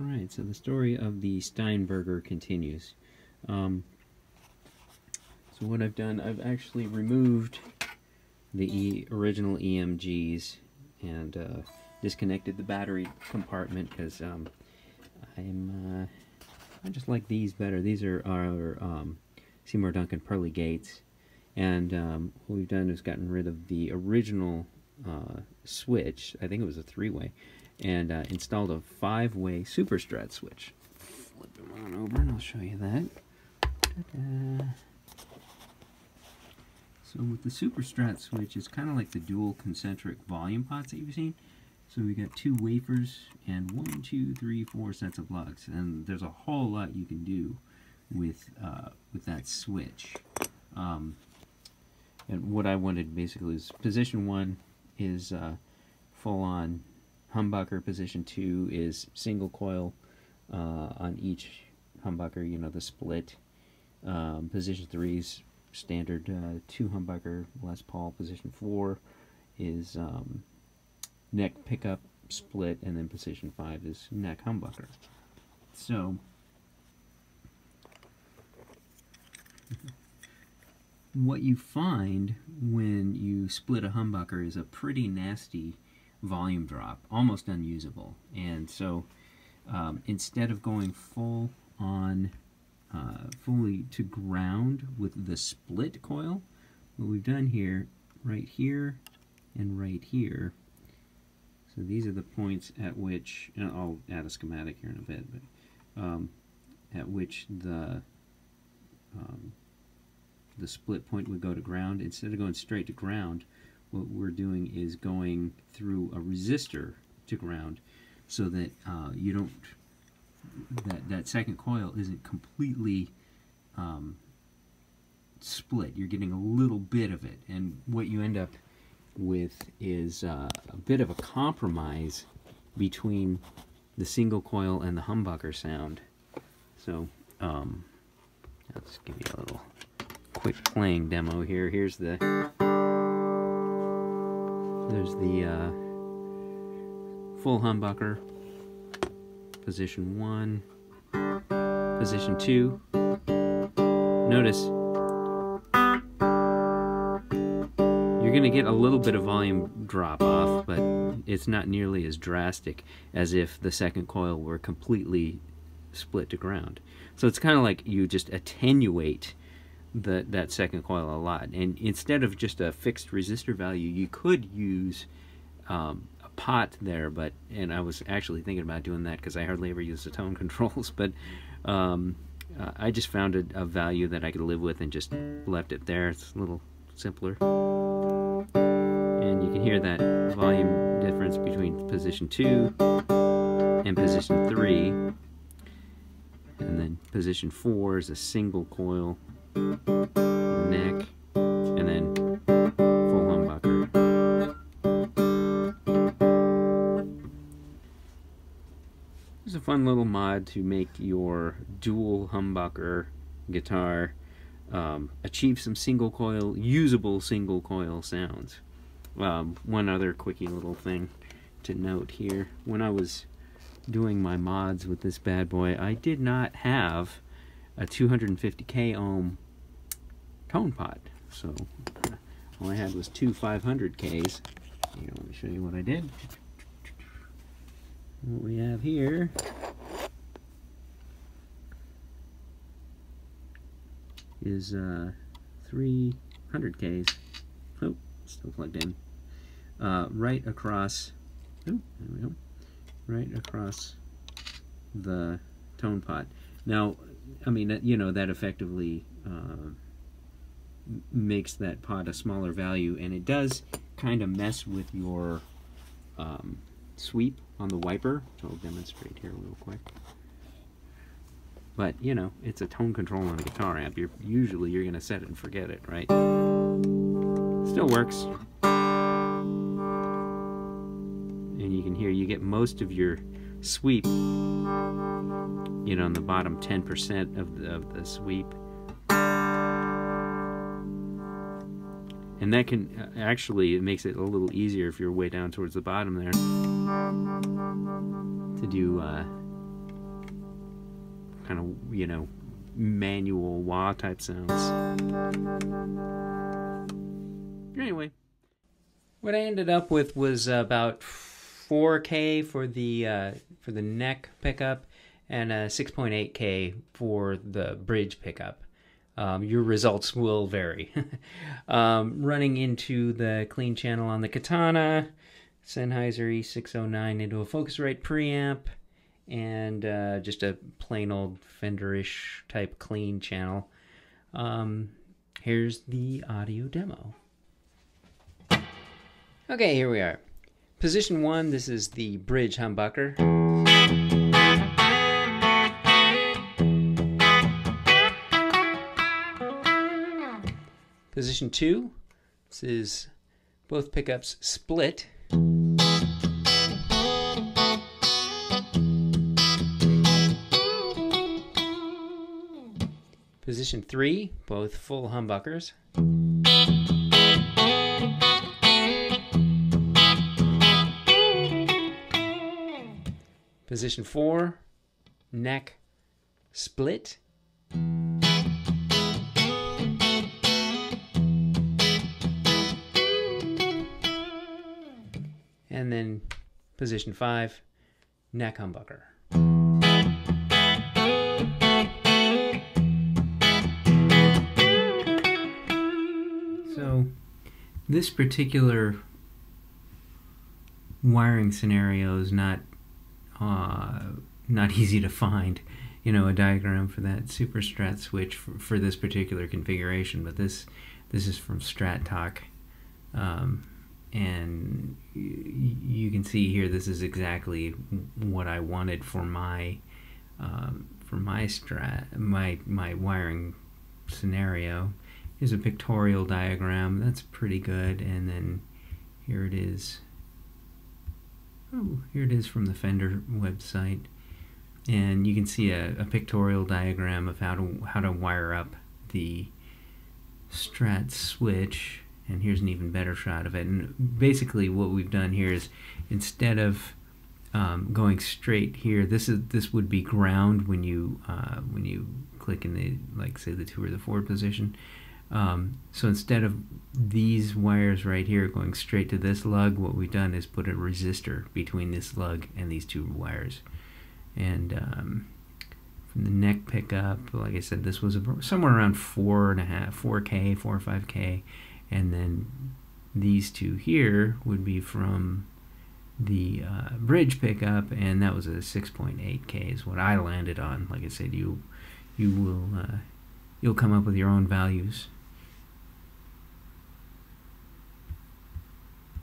Alright, so the story of the Steinberger continues. So what I've done, I've actually removed the original EMGs and disconnected the battery compartment because I just like these better. These are our Seymour Duncan Pearly Gates, and what we've done is gotten rid of the original switch. I think it was a 3-way, and installed a 5-way Super Strat switch. Flip them on over and I'll show you that. Ta-da. So with the Super Strat switch, it's kind of like the dual concentric volume pots that you've seen. So we got 2 wafers and 1, 2, 3, 4 sets of lugs, and there's a whole lot you can do with that switch. And what I wanted basically is position 1 is full-on humbucker. Position 2 is single coil on each humbucker, you know, the split. Position 3 is standard 2 humbucker Les Paul. Position 4 is neck pickup split, and then position 5 is neck humbucker. So what you find when you split a humbucker is a pretty nasty volume drop, almost unusable. And so instead of going full on fully to ground with the split coil, what we've done here, right here and right here, so these are the points at which, and I'll add a schematic here in a bit, but at which the split point would go to ground. Instead of going straight to ground, what we're doing is going through a resistor to ground, so that you don't, that second coil isn't completely split. You're getting a little bit of it, and what you end up with is a bit of a compromise between the single coil and the humbucker sound. So I'll just give you a little quick playing demo here. There's the full humbucker, position 1, position 2. Notice you're going to get a little bit of volume drop off, but it's not nearly as drastic as if the second coil were completely split to ground. So it's kind of like you just attenuate that second coil a lot. And instead of just a fixed resistor value, you could use a pot there, and I was actually thinking about doing that because I hardly ever use the tone controls, but I just found a value that I could live with and just left it there. It's a little simpler. And you can hear that volume difference between position 2 and position 3. And then position 4 is a single coil neck, and then full humbucker. It's a fun little mod to make your dual humbucker guitar achieve some single coil, usable single coil sounds. One other quickie little thing to note here: when I was doing my mods with this bad boy, I did not have a 250k ohm tone pot, so all I had was 2 500ks. Here, let me show you what I did. What we have here is 300ks. Oh, still plugged in. Right across. Oh, there we go. Right across the tone pot. Now, I mean, you know, that effectively makes that pot a smaller value, and it does kind of mess with your sweep on the wiper. So I'll demonstrate here real quick. But, you know, it's a tone control on a guitar amp. Usually you're going to set it and forget it, right? Still works. And you can hear, you get most of your sweep, you know, on the bottom 10% of the sweep. And that can actually, it makes it a little easier if you're way down towards the bottom there to do kind of, you know, manual wah type sounds. Anyway, what I ended up with was about 4K for the neck pickup and 6.8K for the bridge pickup. Your results will vary. Running into the clean channel on the Katana, Sennheiser E609 into a Focusrite preamp, and just a plain old Fender-ish type clean channel. Here's the audio demo. Okay, here we are. Position 1, this is the bridge humbucker. Position 2, this is both pickups split. Position 3, both full humbuckers. Position 4, neck split. And then position 5, neck humbucker. So this particular wiring scenario is not easy to find, you know, a diagram for that Super Strat switch for this particular configuration, but this is from Strat Talk, and you can see here this is exactly what I wanted for my my wiring scenario. Here's a pictorial diagram. That's pretty good, and then here it is. Oh, here it is from the Fender website, and you can see a pictorial diagram of how to wire up the Strat switch, and here's an even better shot of it. And basically what we've done here is, instead of going straight here, this would be ground when you click in the, like, say, the 2 or the 4 position. So instead of these wires right here going straight to this lug, what we've done is put a resistor between this lug and these 2 wires. And from the neck pickup, like I said, this was somewhere around 4K, 4 or 5K, and then these 2 here would be from the bridge pickup, and that was a 6.8K is what I landed on. Like I said, you'll come up with your own values.